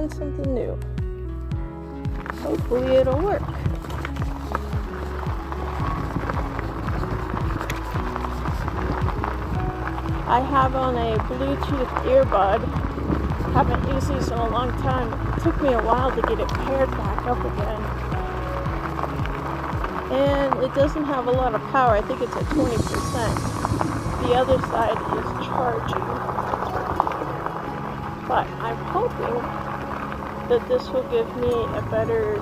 learn something new. Hopefully it'll work. I have on a Bluetooth earbud. Haven't used these in a long time. It took me a while to get it paired back up again. And it doesn't have a lot of power. I think it's at 20%. The other side is charging. But I'm hoping that this will give me a better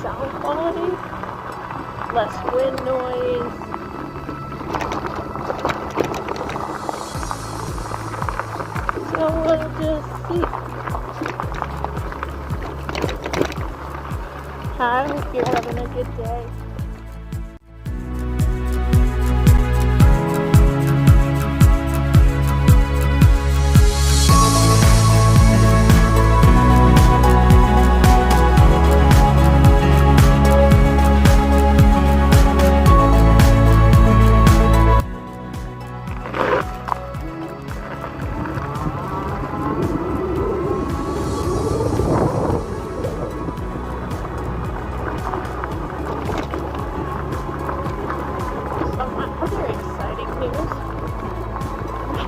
sound quality, less wind noise. So we'll just see. I hope you're having a good day.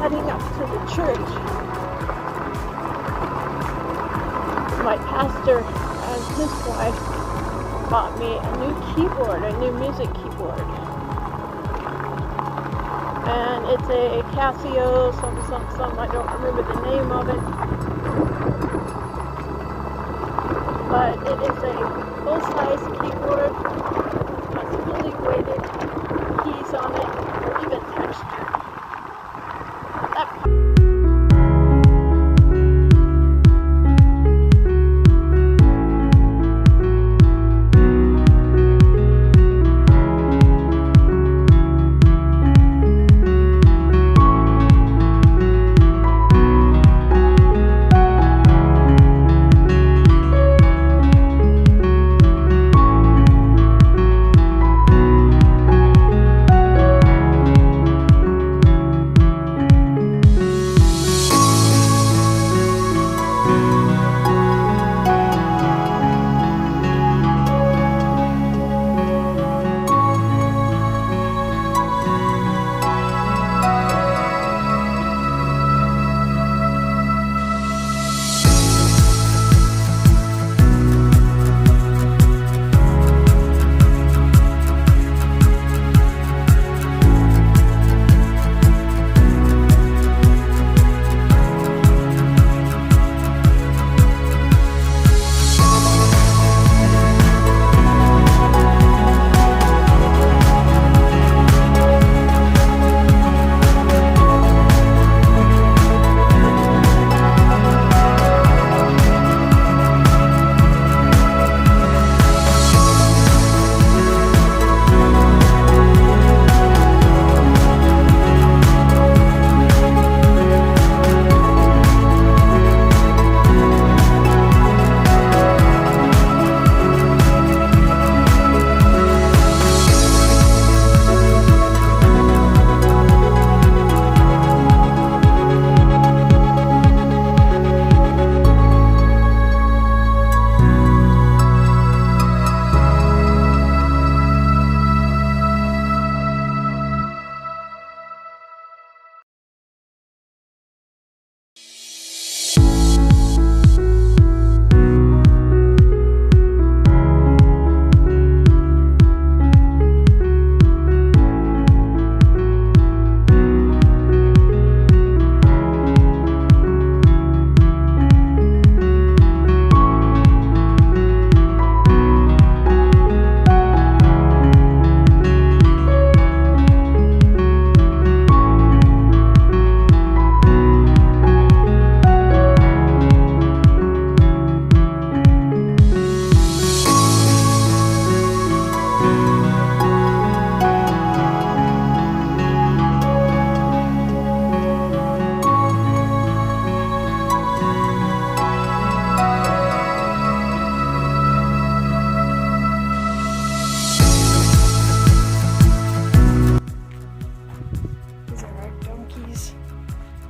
Heading up to the church. My pastor and his wife bought me a new keyboard, a new music keyboard. And it's a Casio something, I don't remember the name of it. But it is a full-size keyboard. Has fully weighted keys on it, or even texture.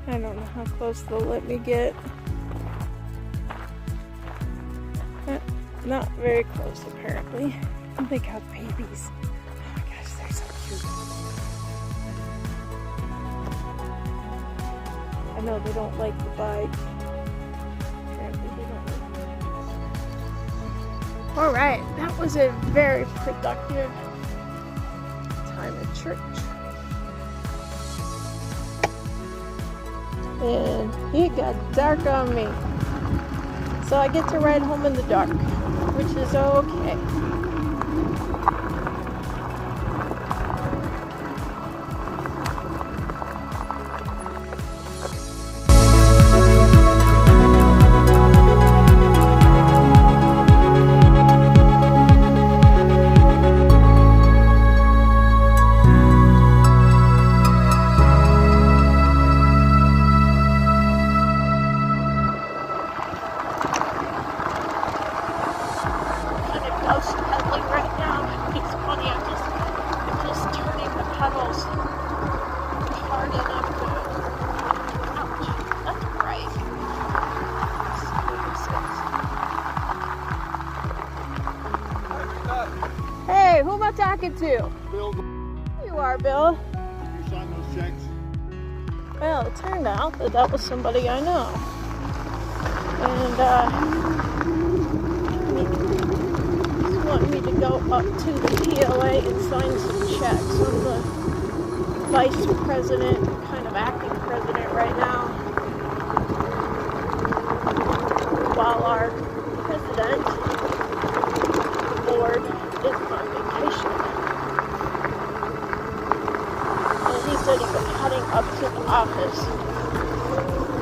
I don't know how close they'll let me get. Not very close, apparently. And they got babies. Oh my gosh, they're so cute. I know they don't like the bike. Apparently they don't like it. Alright, that was a very productive time at church. And it got dark on me. So I get to ride home in the dark, which is okay. Hey, who am I talking to? Bill. You are, Bill. You signed those checks? Well, it turned out that that was somebody I know. And, he wanted me to go up to the PLA and sign some checks. I'm the vice president, kind of acting president right now, while our president, the board, is on vacation. And he said he was heading up to the office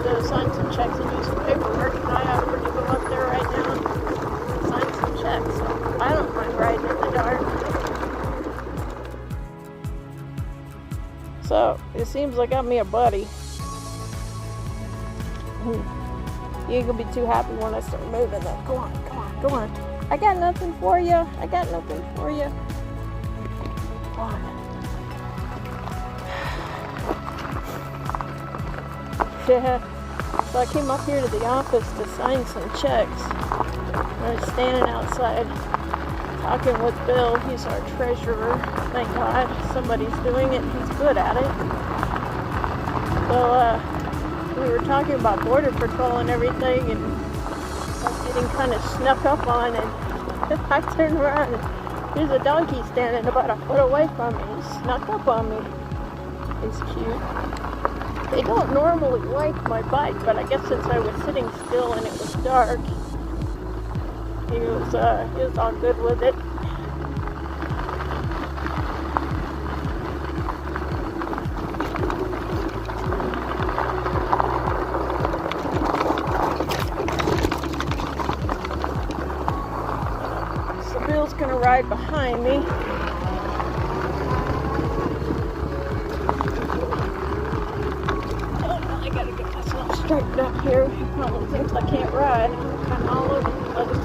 to sign some checks and do some paperwork, and I offered to go up there right now and sign some checks. So I don't mind riding in the dark. So it seems like I'm me a buddy. You ain't gonna be too happy when I start moving though. Go on, come on, go on. I got nothing for you. I got nothing for you. Come on. Yeah. So I came up here to the office to sign some checks. I was standing outside talking with Bill. He's our treasurer. Thank God somebody's doing it. He's good at it. So we were talking about border patrol and everything, and I was getting kind of snuck up on, and I turned around and there's a donkey standing about a foot away from me. He snuck up on me. It's cute. They don't normally like my bike, but I guess since I was sitting still and it was dark, he was all good with it. So Bill's gonna ride behind me. Straightened up here. He probably thinks I can't ride. I'm kind of all over the place.